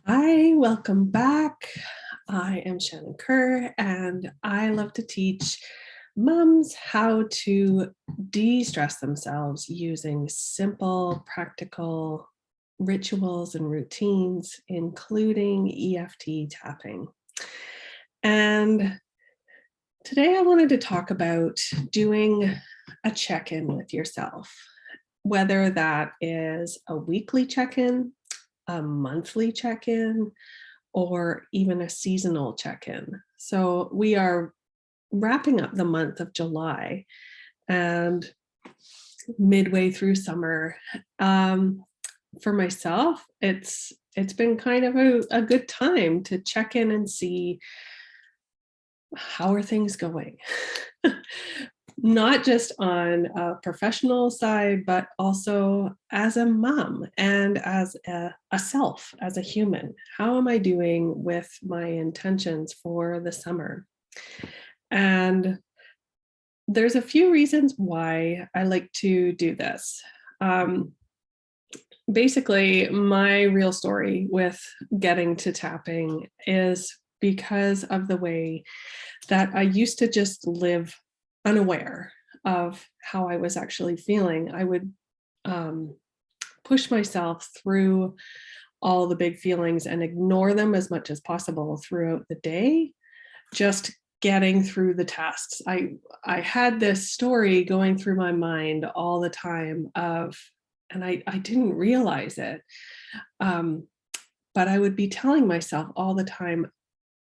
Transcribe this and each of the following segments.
Hi, welcome back. I am Shannon Kerr, and I love to teach moms how to de stress themselves using simple, practical rituals and routines, including EFT tapping. And today I wanted to talk about doing a check in with yourself, whether that is a weekly check in, a monthly check in, or even a seasonal check in. So we are wrapping up the month of July and midway through summer. For myself, it's been kind of a good time to check in and see how are things going. Not just on a professional side, but also as a mom and as a self, as a human. How am I doing with my intentions for the summer? And there's a few reasons why I like to do this. Um, Basically, my real story with getting to tapping is because of the way that I used to just live unaware of how I was actually feeling. I would um, push myself through all the big feelings and ignore them as much as possible throughout the day, just getting through the tasks. I had this story going through my mind all the time of, and I didn't realize it, um, but I would be telling myself all the time,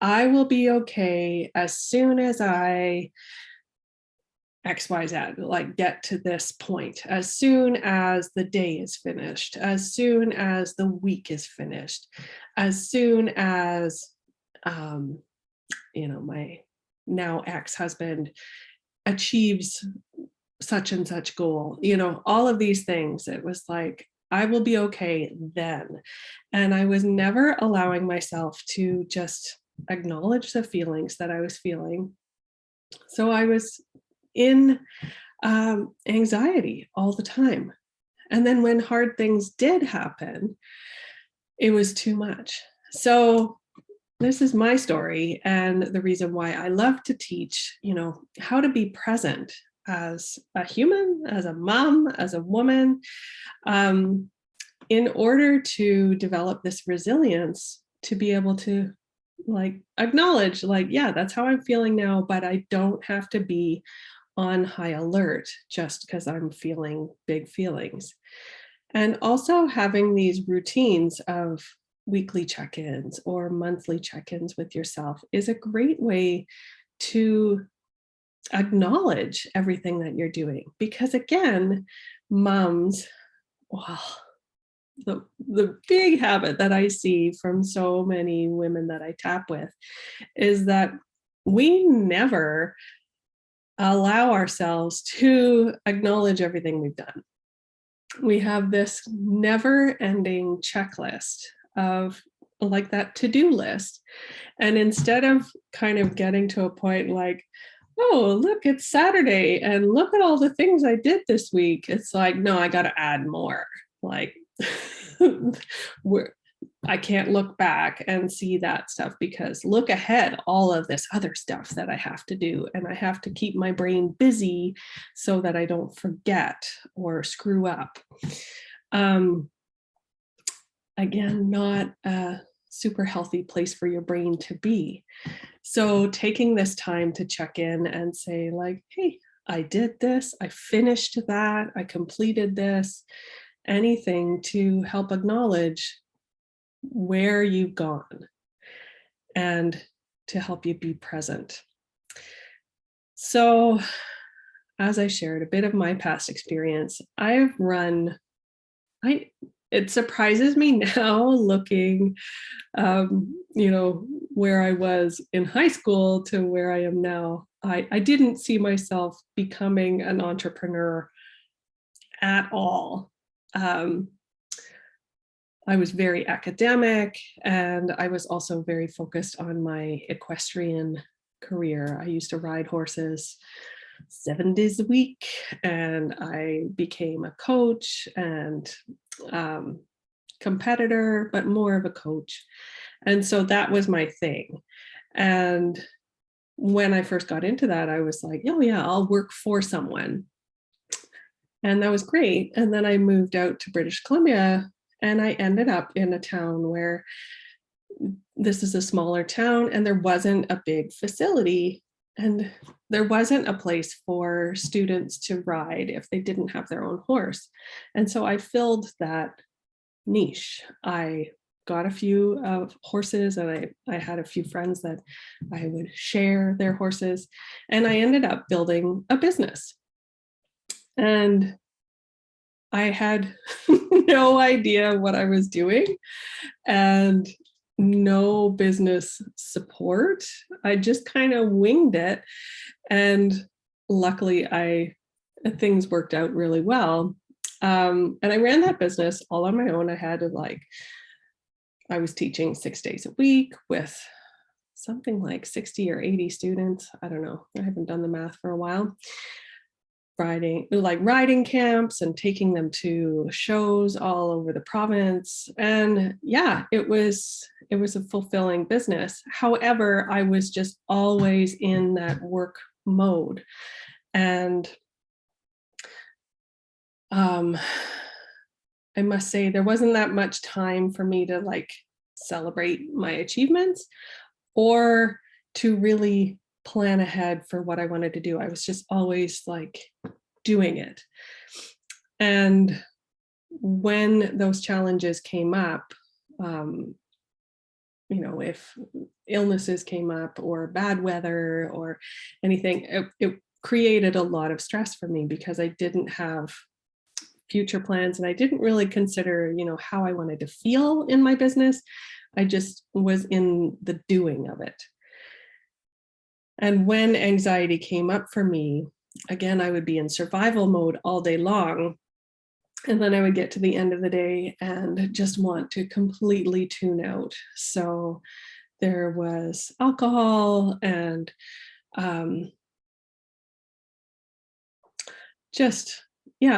I will be okay as soon as I XYZ, like get to this point, as soon as the day is finished, as soon as the week is finished, as soon as, um, my now ex-husband achieves such and such goal, all of these things. It was like, I will be okay then. And I was never allowing myself to just acknowledge the feelings that I was feeling. So I was in anxiety all the time. And then when hard things did happen, it was too much. So this is my story and the reason why I love to teach, how to be present as a human, as a mom, as a woman, um, in order to develop this resilience to be able to acknowledge, yeah, that's how I'm feeling now, but I don't have to be on high alert just because I'm feeling big feelings. And also having these routines of weekly check ins or monthly check ins with yourself is a great way to acknowledge everything that you're doing. Because again, moms, well, the big habit that I see from so many women that I tap with is that we never allow ourselves to acknowledge everything we've done. We have this never ending checklist of like that to-do list. And instead of kind of getting to a point like, oh, look, it's Saturday and look at all the things I did this week, it's like, no, I got to add more. Like, we're, I can't look back and see that stuff because look ahead, all of this other stuff that I have to do. And I have to keep my brain busy so that I don't forget or screw up. Um, Again, not a super healthy place for your brain to be. So taking this time to check in and say, like, hey, I did this, I finished that, I completed this, anything to help acknowledge where you've gone and to help you be present. So, as I shared a bit of my past experience, I it surprises me now looking, where I was in high school to where I am now. I didn't see myself becoming an entrepreneur at all. Um, I was very academic and I was also very focused on my equestrian career. I used to ride horses 7 days a week and I became a coach and um, competitor, but more of a coach. And so that was my thing. And when I first got into that, I was like, oh, yeah, I'll work for someone. And that was great. And then I moved out to British Columbia and I ended up in a town where this is a smaller town and there wasn't a big facility and there wasn't a place for students to ride if they didn't have their own horse. And so I filled that niche. I got a few horses and I had a few friends that I would share their horses. And I ended up building a business. And I had no idea what I was doing and no business support. I just kind of winged it. And luckily things worked out really well. And I ran that business all on my own. I was teaching 6 days a week with something like 60 or 80 students. I don't know. I haven't done the math for a while. Riding camps and taking them to shows all over the province. And yeah, it was a fulfilling business. However, I was just always in that work mode. And I must say there wasn't that much time for me to celebrate my achievements or to really plan ahead for what I wanted to do. I was just always doing it. And when those challenges came up, if illnesses came up or bad weather or anything, it created a lot of stress for me because I didn't have future plans and I didn't really consider, how I wanted to feel in my business. I just was in the doing of it. And when anxiety came up for me, again, I would be in survival mode all day long. And then I would get to the end of the day and just want to completely tune out. So there was alcohol and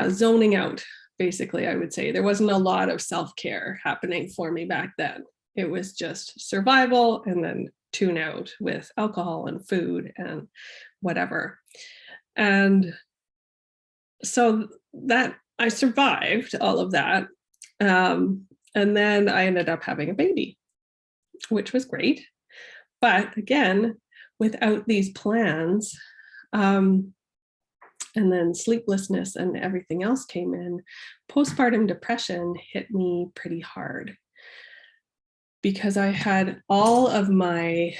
zoning out, basically, I would say. There wasn't a lot of self-care happening for me back then. It was just survival and then tune out with alcohol and food and whatever. And so that I survived all of that. And then I ended up having a baby, which was great. But again, without these plans, and then sleeplessness and everything else came in, postpartum depression hit me pretty hard because I had all of my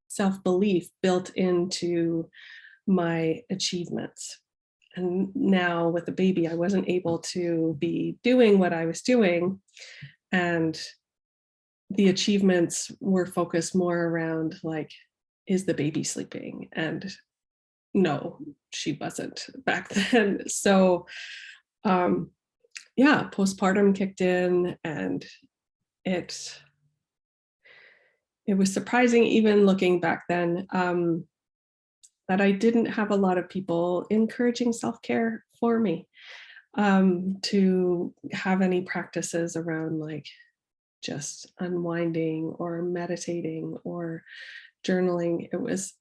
self-belief built into my achievements. And now with the baby, I wasn't able to be doing what I was doing. And the achievements were focused more around is the baby sleeping? And no, she wasn't back then. So postpartum kicked in and it was surprising, even looking back then, that I didn't have a lot of people encouraging self-care for me, to have any practices around just unwinding or meditating or journaling. It was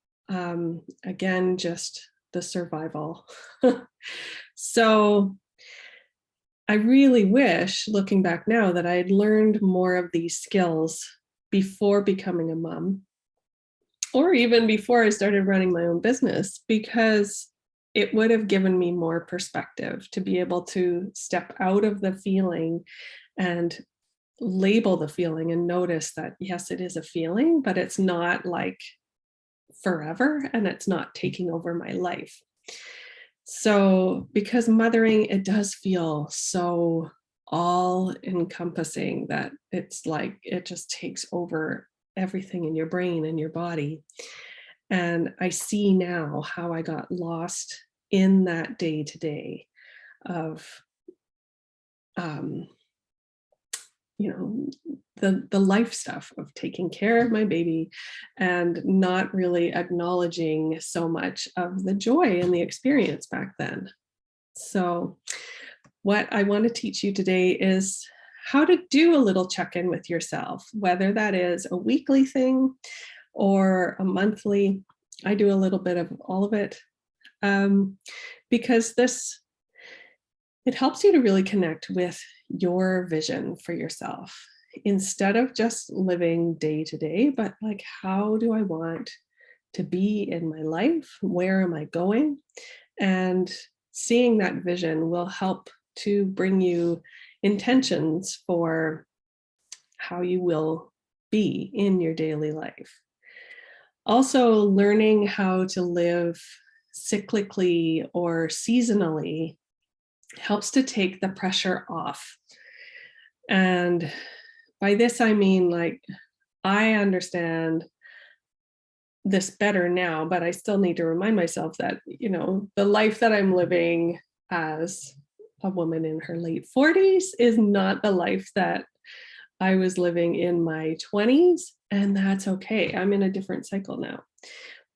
again, just the survival. So I really wish, looking back now, that I had learned more of these skills before becoming a mom, or even before I started running my own business, because it would have given me more perspective to be able to step out of the feeling and label the feeling and notice that, yes, it is a feeling, but it's not forever and it's not taking over my life. So because mothering, it does feel so all encompassing that it's it just takes over everything in your brain and your body. And I see now how I got lost in that day to day of the life stuff of taking care of my baby and not really acknowledging so much of the joy and the experience back then. So what I want to teach you today is how to do a little check-in with yourself, whether that is a weekly thing or a monthly. I do a little bit of all of it, because it helps you to really connect with your vision for yourself instead of just living day to day, but like, how do I want to be in my life? Where am I going? And seeing that vision will help to bring you intentions for how you will be in your daily life. Also, learning how to live cyclically or seasonally helps to take the pressure off. And by this, I mean, like, I understand this better now, but I still need to remind myself that, the life that I'm living as a woman in her late 40s is not the life that I was living in my 20s. And that's okay. I'm in a different cycle now.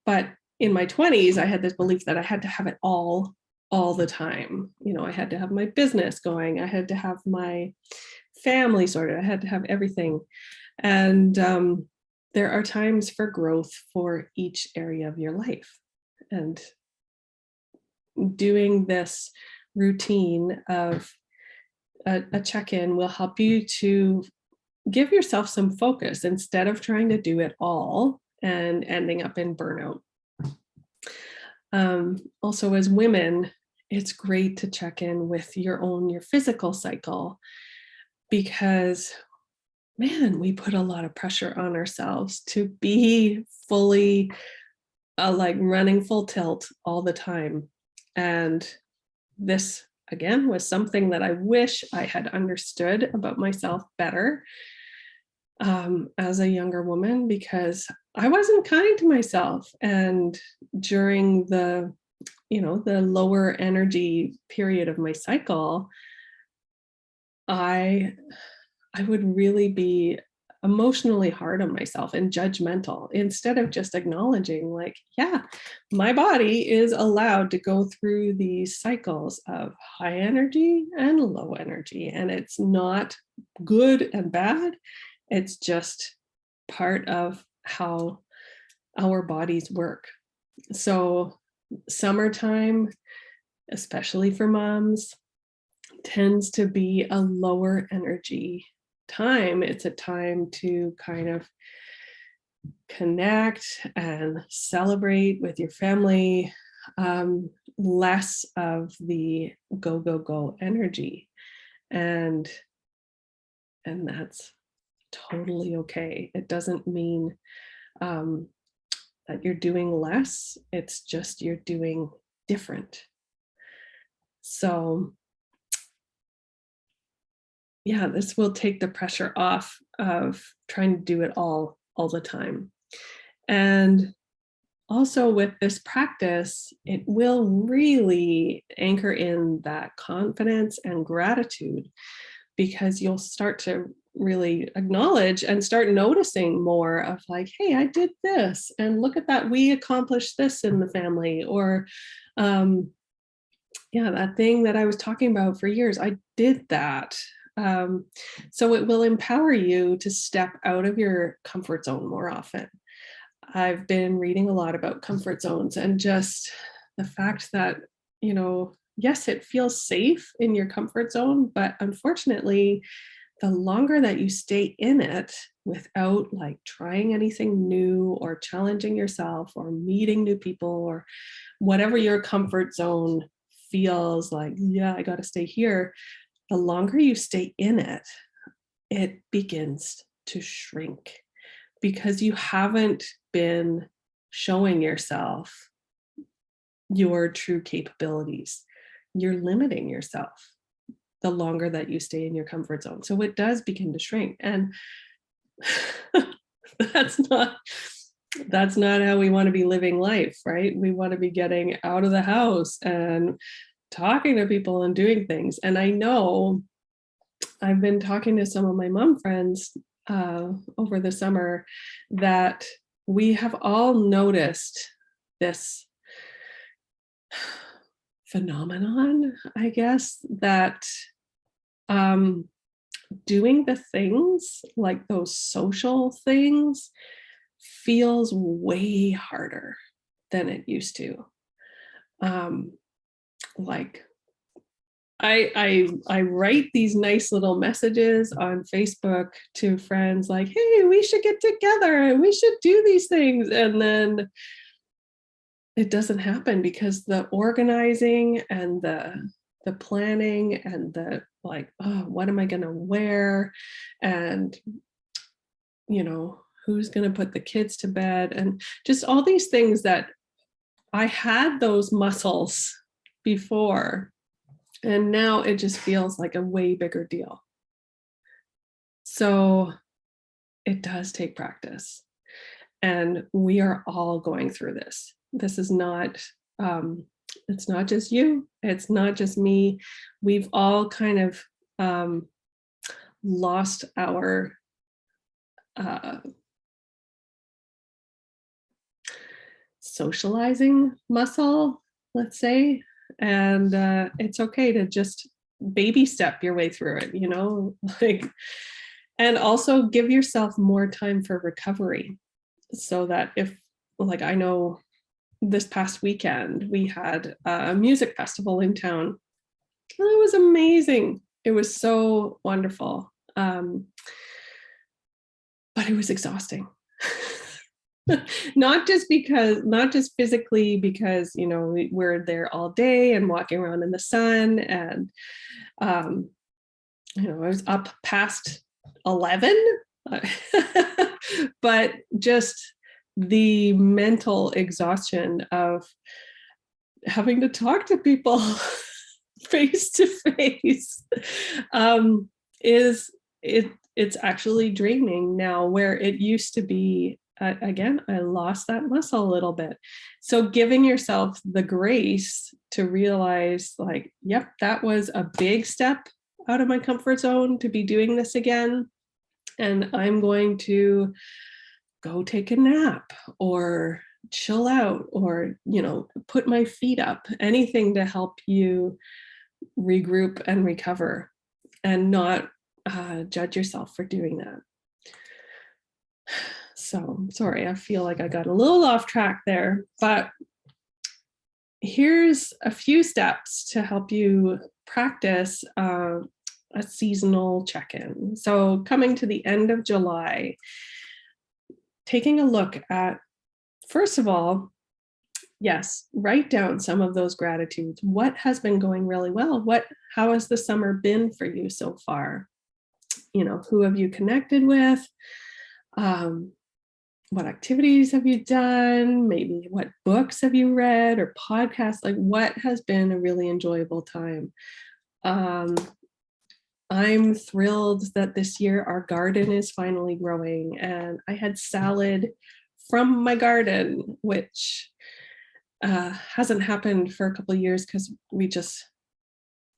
But in my 20s, I had this belief that I had to have it all the time. I had to have my business going. I had to have my family sorted. I had to have everything. And there are times for growth for each area of your life. And doing this routine of a check-in will help you to give yourself some focus instead of trying to do it all and ending up in burnout. Also, as women, it's great to check in with your physical cycle, because man, we put a lot of pressure on ourselves to be fully like running full tilt all the time. And this, again, was something that I wish I had understood about myself better as a younger woman, because I wasn't kind to myself. And during the lower energy period of my cycle, I would really be emotionally hard on myself and judgmental, instead of just acknowledging, like, yeah, my body is allowed to go through these cycles of high energy and low energy. And it's not good and bad. It's just part of how our bodies work. So summertime, especially for moms, tends to be a lower energy time. It's a time to kind of connect and celebrate with your family, less of the go, go, go energy. And that's totally okay. It doesn't mean that you're doing less. It's just you're doing different. So yeah, this will take the pressure off of trying to do it all the time. And also with this practice, it will really anchor in that confidence and gratitude, because you'll start to really acknowledge and start noticing more of, like, hey, I did this, and look at that, we accomplished this in the family. Or that thing that I was talking about for years, I did that. So it will empower you to step out of your comfort zone more often. I've been reading a lot about comfort zones, and just the fact that, yes, it feels safe in your comfort zone, but unfortunately, the longer that you stay in it without like trying anything new or challenging yourself or meeting new people or whatever your comfort zone feels like, yeah, I got to stay here. The longer you stay in it, it begins to shrink, because you haven't been showing yourself your true capabilities. You're limiting yourself the longer that you stay in your comfort zone. So it does begin to shrink. And that's not how we want to be living life, right? We want to be getting out of the house and talking to people and doing things. And I know I've been talking to some of my mom friends over the summer that we have all noticed this phenomenon, I guess, that doing the things, like those social things, feels way harder than it used to. Um, like I write these nice little messages on Facebook to friends like, hey, we should get together and we should do these things. And then it doesn't happen because the organizing and the planning and the like, oh, what am I gonna wear? And who's gonna put the kids to bed? And just all these things that I had those muscles before, and now it just feels like a way bigger deal. So it does take practice. And we are all going through this. This is not, it's not just you, it's not just me. We've all kind of lost our socializing muscle, let's say. And it's okay to just baby step your way through it, like, and also give yourself more time for recovery. So that if, like, I know this past weekend we had a music festival in town. It was amazing. It was so wonderful. But it was exhausting. Not just physically, because we're there all day and walking around in the sun, and I was up past 11. But just the mental exhaustion of having to talk to people face to face it's actually draining now, where it used to be. Again, I lost that muscle a little bit. So giving yourself the grace to realize, like, yep, that was a big step out of my comfort zone to be doing this again. And I'm going to go take a nap or chill out, or, put my feet up, anything to help you regroup and recover, and not judge yourself for doing that. So sorry, I feel like I got a little off track there, but here's a few steps to help you practice a seasonal check-in. So coming to the end of July, taking a look at, first of all, yes, write down some of those gratitudes. What has been going really well? How has the summer been for you so far? Who have you connected with? What activities have you done? Maybe what books have you read or podcasts? Like, what has been a really enjoyable time? I'm thrilled that this year our garden is finally growing, and I had salad from my garden, which hasn't happened for a couple of years because we just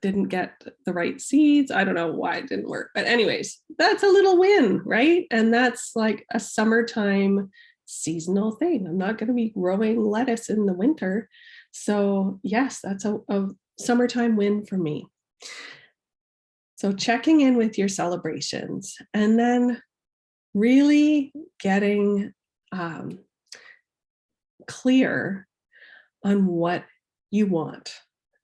didn't get the right seeds. I don't know why it didn't work, but anyways, that's a little win, right? And that's like a summertime seasonal thing. I'm not going to be growing lettuce in the winter. So yes, that's a summertime win for me. So checking in with your celebrations, and then really getting clear on what you want.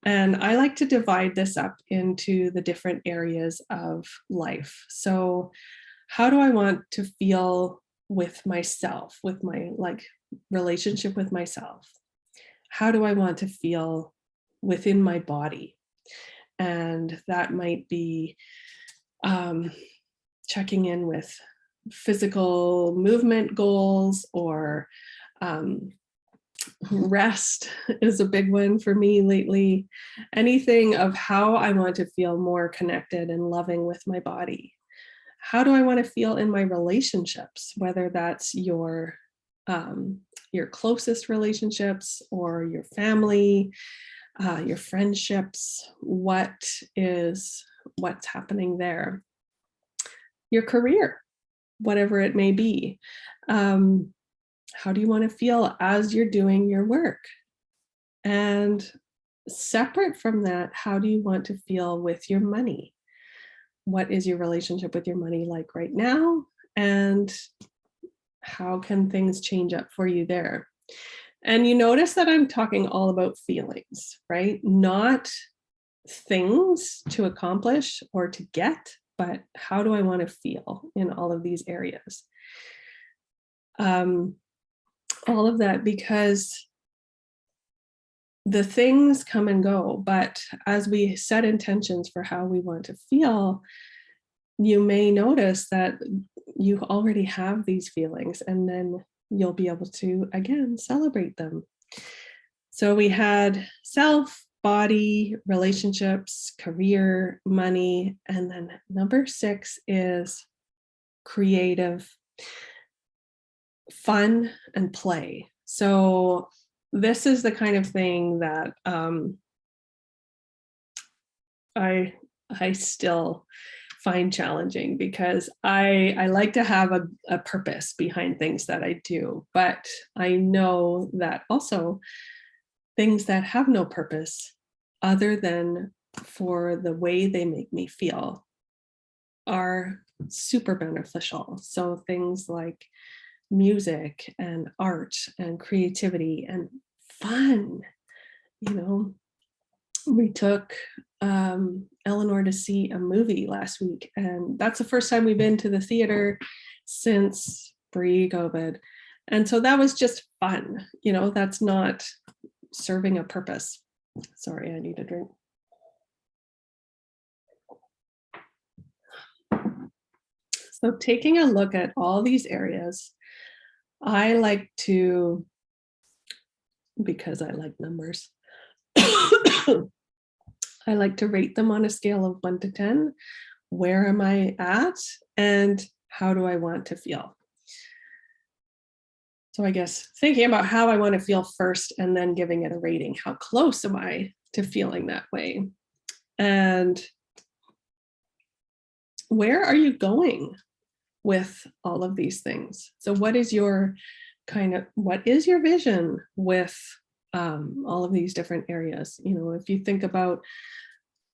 And I like to divide this up into the different areas of life. So how do I want to feel with myself, with my relationship with myself? How do I want to feel within my body? And that might be checking in with physical movement goals, or rest is a big one for me lately. Anything of how I want to feel more connected and loving with my body. How do I want to feel in my relationships, whether that's your closest relationships or your family, your friendships, what's happening there. Your career, whatever it may be. How do you want to feel as you're doing your work? And separate from that, how do you want to feel with your money? what is your relationship with your money like right now? And how can things change up for you there? And you notice that I'm talking all about feelings, right? Not things to accomplish or to get, but how do I want to feel in all of these areas? All of that, because the things come and go, but as we set intentions for how we want to feel, you may notice that you already have these feelings, and then you'll be able to, again, celebrate them. So we had self, body, relationships, career, money, and then number 6 is creative, fun, and play. So this is the kind of thing that I still find challenging, because I like to have a purpose behind things that I do, but I know that also things that have no purpose other than for the way they make me feel are super beneficial. So things like music and art and creativity and fun, we took Eleanor to see a movie last week, and that's the first time we've been to the theater since pre-COVID. And so that was just fun. That's not serving a purpose. Sorry, I need a drink. So taking a look at all these areas, I like to, because I like numbers, I like to rate them on a scale of 1 to 10. Where am I at? And how do I want to feel? So I guess thinking about how I want to feel first and then giving it a rating. How close am I to feeling that way? And where are you going with all of these things? So what is your vision with all of these different areas? If you think about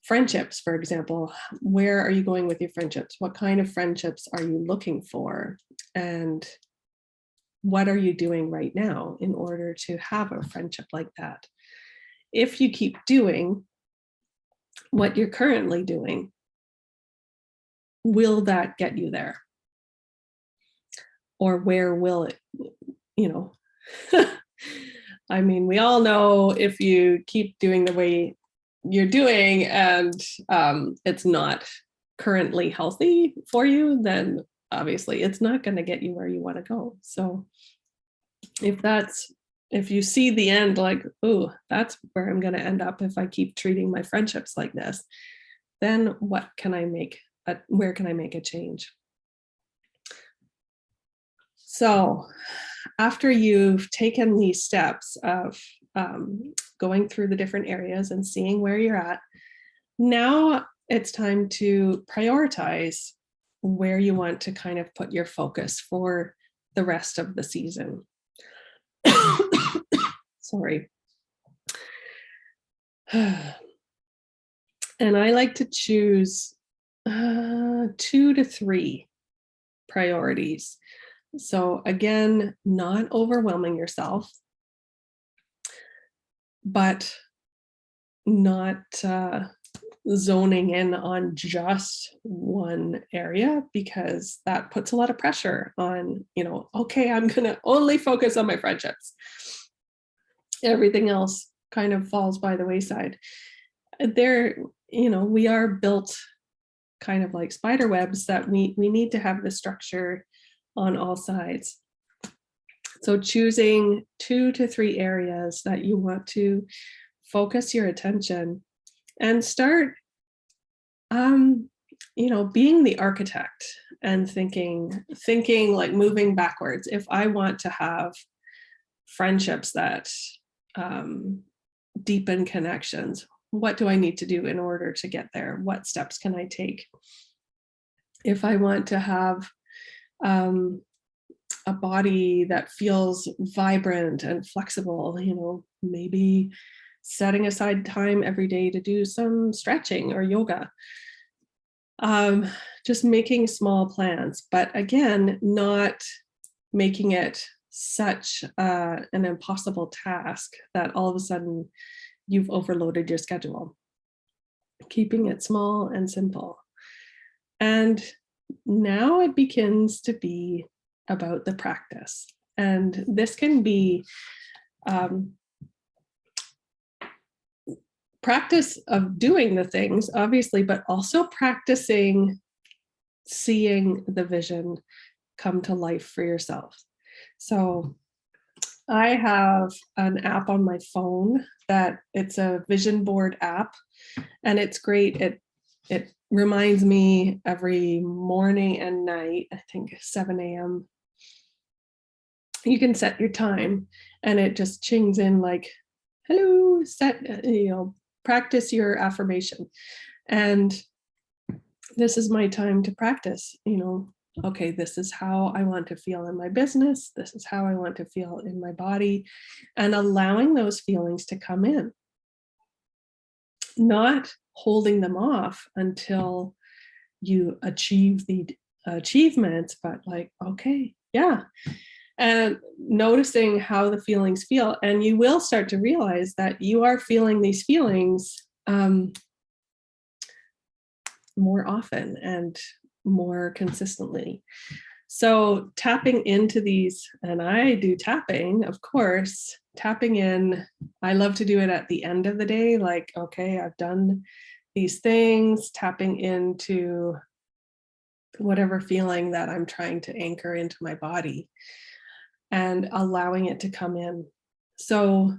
friendships, for example, where are you going with your friendships? What kind of friendships are you looking for? And what are you doing right now in order to have a friendship like that? If you keep doing what you're currently doing, will that get you there? Or where will it, I mean, we all know if you keep doing the way you're doing and it's not currently healthy for you, then obviously it's not going to get you where you want to go. So if you see the end like, oh, that's where I'm going to end up if I keep treating my friendships like this, then where can I make a change? So after you've taken these steps of going through the different areas and seeing where you're at, now it's time to prioritize where you want to kind of put your focus for the rest of the season. Sorry. And I like to choose 2 to 3 priorities. So again, not overwhelming yourself, but not zoning in on just one area, because that puts a lot of pressure on, okay, I'm going to only focus on my friendships. Everything else kind of falls by the wayside. We are built kind of like spider webs, that we need to have the structure on all sides. So choosing 2 to 3 areas that you want to focus your attention and start, being the architect and thinking like moving backwards. If I want to have friendships that deepen connections, what do I need to do in order to get there? What steps can I take? If I want to have a body that feels vibrant and flexible, maybe setting aside time every day to do some stretching or yoga. Just making small plans, but again, not making it such an impossible task that all of a sudden you've overloaded your schedule. Keeping it small and simple. And now it begins to be about the practice. And this can be practice of doing the things, obviously, but also practicing seeing the vision come to life for yourself. So I have an app on my phone that it's a vision board app, and it's great. It reminds me every morning and night, I think 7 a.m. You can set your time and it just chings in like, hello, practice your affirmation. And this is my time to practice, okay, this is how I want to feel in my business. This is how I want to feel in my body, and allowing those feelings to come in, not holding them off until you achieve the achievements, but like, okay, yeah. And noticing how the feelings feel. And you will start to realize that you are feeling these feelings more often and more consistently. So tapping into these, and I do tapping, of course, tapping in. I love to do it at the end of the day, like, okay, I've done these things, tapping into whatever feeling that I'm trying to anchor into my body and allowing it to come in. So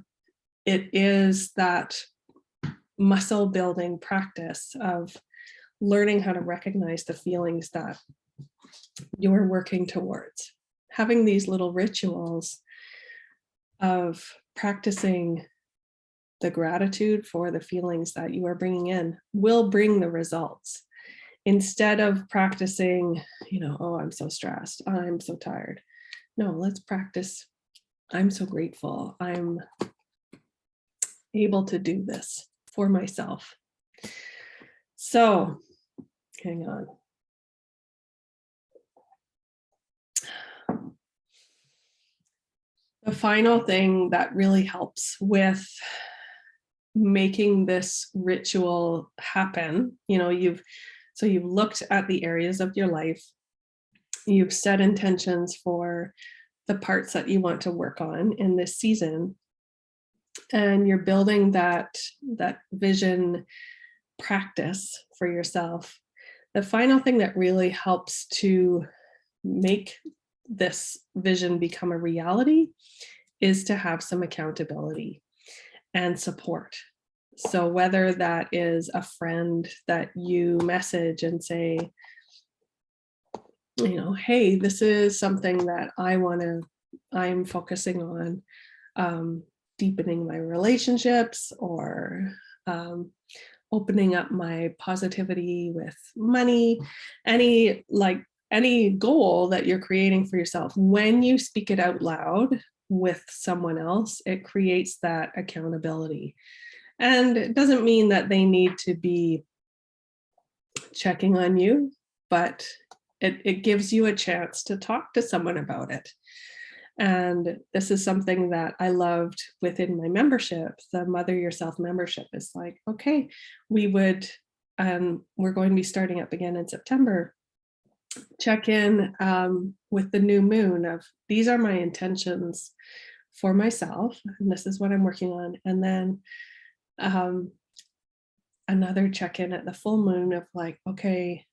it is that muscle building practice of learning how to recognize the feelings that you're working towards. Having these little rituals of practicing the gratitude for the feelings that you are bringing in will bring the results. Instead of practicing, oh, I'm so stressed, I'm so tired. No, let's practice, I'm so grateful, I'm able to do this for myself. So, hang on. The final thing that really helps with making this ritual happen, you've looked at the areas of your life, you've set intentions for the parts that you want to work on in this season, and you're building that vision practice for yourself. The final thing that really helps to make this vision become a reality is to have some accountability and support. So whether that is a friend that you message and say, hey, this is something that I'm focusing on, deepening my relationships, or opening up my positivity with money, any goal that you're creating for yourself. When you speak it out loud with someone else, it creates that accountability. And it doesn't mean that they need to be checking on you, but it gives you a chance to talk to someone about it. And this is something that I loved within my membership. The Mother Yourself membership is like, okay, we're going to be starting up again in September. Check in with the new moon of, these are my intentions for myself, and this is what I'm working on. And then another check-in at the full moon of like, okay,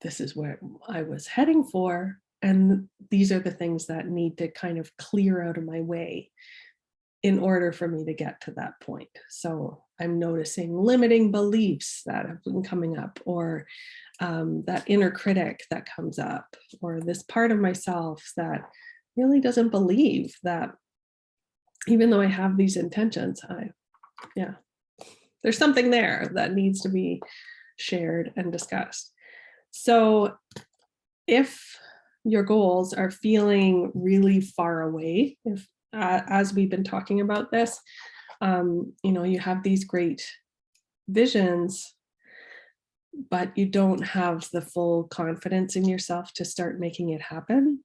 this is where I was heading for, and these are the things that need to kind of clear out of my way in order for me to get to that point. So I'm noticing limiting beliefs that have been coming up, or that inner critic that comes up, or this part of myself that really doesn't believe that even though I have these intentions, there's something there that needs to be shared and discussed. So if your goals are feeling really far away, if as we've been talking about this, you have these great visions, but you don't have the full confidence in yourself to start making it happen,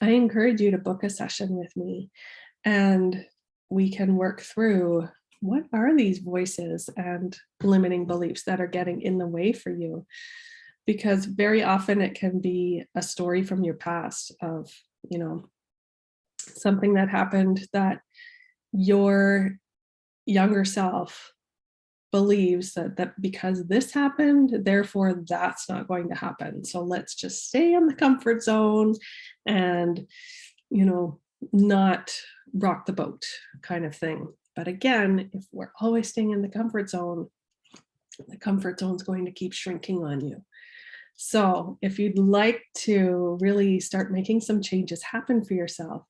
I encourage you to book a session with me, and we can work through what are these voices and limiting beliefs that are getting in the way for you. Because very often it can be a story from your past of, something that happened that your younger self believes that because this happened, therefore that's not going to happen. So let's just stay in the comfort zone and, not rock the boat kind of thing. But again, if we're always staying in the comfort zone is going to keep shrinking on you. So if you'd like to really start making some changes happen for yourself,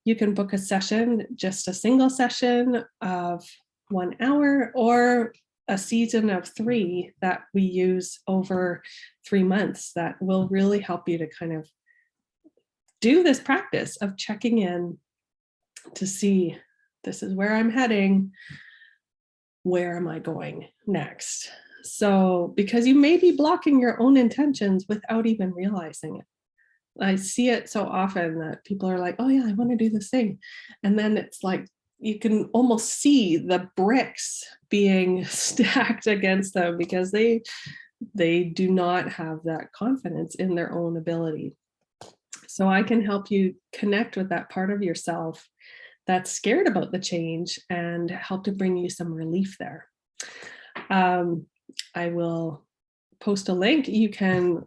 you can book a session, just a single session of 1 hour, or a season of 3 that we use over 3 months that will really help you to kind of do this practice of checking in to see, this is where I'm heading. Where am I going next? So, because you may be blocking your own intentions without even realizing it. I see it so often that people are like, oh yeah, I want to do this thing. And then it's like, you can almost see the bricks being stacked against them because they do not have that confidence in their own ability. So I can help you connect with that part of yourself that's scared about the change and help to bring you some relief there. I will post a link. You can,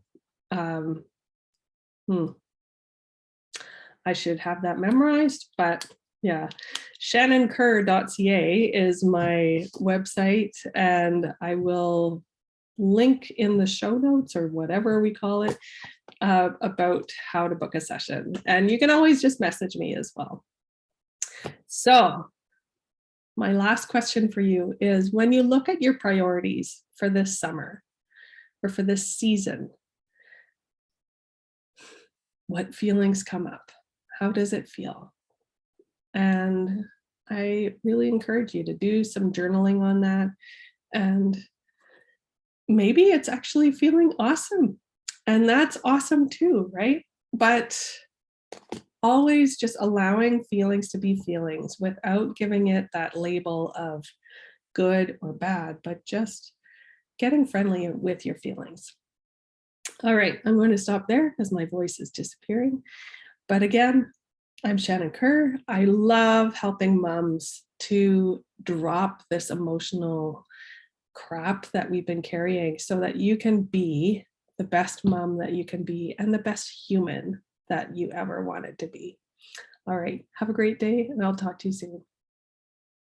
I should have that memorized, but yeah, shannonkerr.ca is my website, and I will link in the show notes or whatever we call it about how to book a session. And you can always just message me as well. So my last question for you is, when you look at your priorities for this summer or for this season, what feelings come up? How does it feel? And I really encourage you to do some journaling on that. And maybe it's actually feeling awesome. And that's awesome too, right? But always just allowing feelings to be feelings without giving it that label of good or bad, but just getting friendly with your feelings. All right, I'm going to stop there because my voice is disappearing. But again, I'm Shannon Kerr. I love helping moms to drop this emotional crap that we've been carrying so that you can be the best mom that you can be and the best human that you ever wanted to be. All right, have a great day, and I'll talk to you soon.